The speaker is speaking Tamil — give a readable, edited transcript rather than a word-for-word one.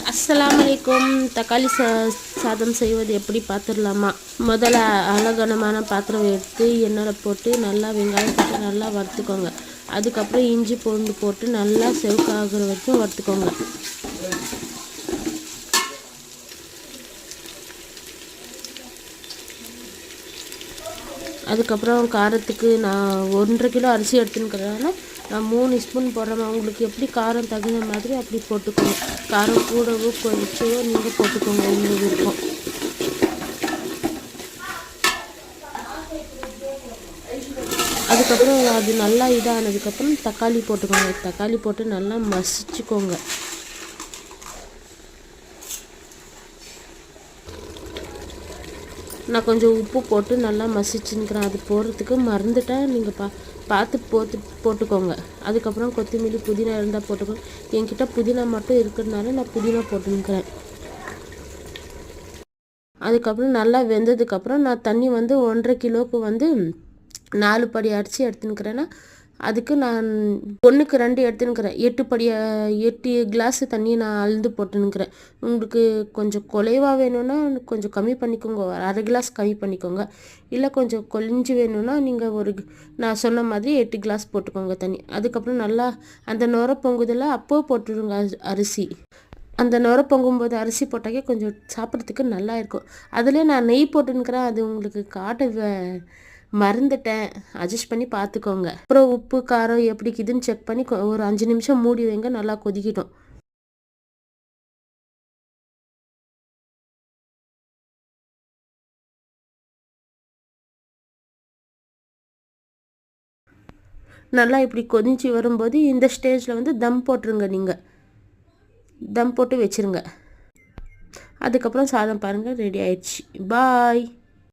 அஸ்ஸலாமு அலைக்கும். தக்காளி சாதம் செய்வது எப்படி பார்த்துடலாமா? முதல்ல அழகனமான பாத்திரம் எடுத்து எண்ணெயில் போட்டு நல்லா வெங்காயம் போட்டு நல்லா வறுத்துக்கோங்க. அதுக்கப்புறம் இஞ்சி பூண்டு போட்டு நல்லா செவக்காகிற வரைக்கும் வறுத்துக்கோங்க. அதுக்கப்புறம் காரத்துக்கு நான் 1.5 கிலோ அரிசி எடுத்துன்னுக்கிறதுனால நான் 3 ஸ்பூன் போடுறேன். உங்களுக்கு எப்படி காரம் தகுந்த மாதிரி அப்படி போட்டுக்கோங்க. காரம் கூடவோ குறைச்சவோ நீங்கள் போட்டுக்கோங்க, உங்கள் விருப்பம். அதுக்கப்புறம் அது நல்லா இதானதுக்கப்புறம் தக்காளி போட்டுக்கோங்க. தக்காளி போட்டு நல்லா மசிச்சுக்கோங்க. நான் கொஞ்சம் உப்பு போட்டு நல்லா மசிச்சுன்னுக்கிறேன். அது போடுறதுக்கு மறந்துட்டால் நீங்கள் பார்த்து போட்டுக்கோங்க. அதுக்கப்புறம் கொத்தமல்லி புதினா இருந்தால் போட்டுக்கோங்க. என்கிட்ட புதினா மட்டும் இருக்கிறதுனால நான் புதினா போட்டுன்னுக்கிறேன். அதுக்கப்புறம் நல்லா வெந்ததுக்கப்புறம் நான் தண்ணி 1.5 கிலோவுக்கு 4 படி அரிசி எடுத்துன்னுக்கிறேன்னா அதுக்கு நான் 1க்கு 2 எடுத்துன்னுக்கிறேன். 8 கிளாஸ் தண்ணி நான் அளந்து போட்டுன்னுக்கிறேன். உங்களுக்கு கொஞ்சம் குறைவாக வேணும்னா கொஞ்சம் கம்மி பண்ணிக்கோங்க, 1/2 கிளாஸ் கம்மி பண்ணிக்கோங்க. இல்லை கொஞ்சம் கொழிஞ்சு வேணும்னா நீங்கள் நான் சொன்ன மாதிரி 8 கிளாஸ் போட்டுக்கோங்க தண்ணி. அதுக்கப்புறம் நல்லா அந்த நுர பொங்குதில் அப்போ போட்டுருங்க அரிசி. அந்த நுர பொங்கும்போது அரிசி போட்டாக்கே கொஞ்சம் சாப்பிட்றதுக்கு நல்லா இருக்கும். அதுலேயே நான் நெய் போட்டுன்னுக்கிறேன். அது உங்களுக்கு காட்ட மறந்துட்டேன், அட்ஜஸ்ட் பண்ணி பார்த்துக்கோங்க. அப்புறம் உப்பு காரம் எப்படி இருக்குதுன்னு செக் பண்ணி ஒரு 5 நிமிஷம் மூடி வைங்க, நல்லா கொதிக்கிட்டோம். நல்லா இப்படி கொதிச்சு வரும்போது இந்த ஸ்டேஜில் தம் போட்டுருங்க. நீங்கள் தம் போட்டு வச்சுருங்க. அதுக்கப்புறம் சாதம் பாருங்கள் ரெடி ஆயிடுச்சு. பாய்.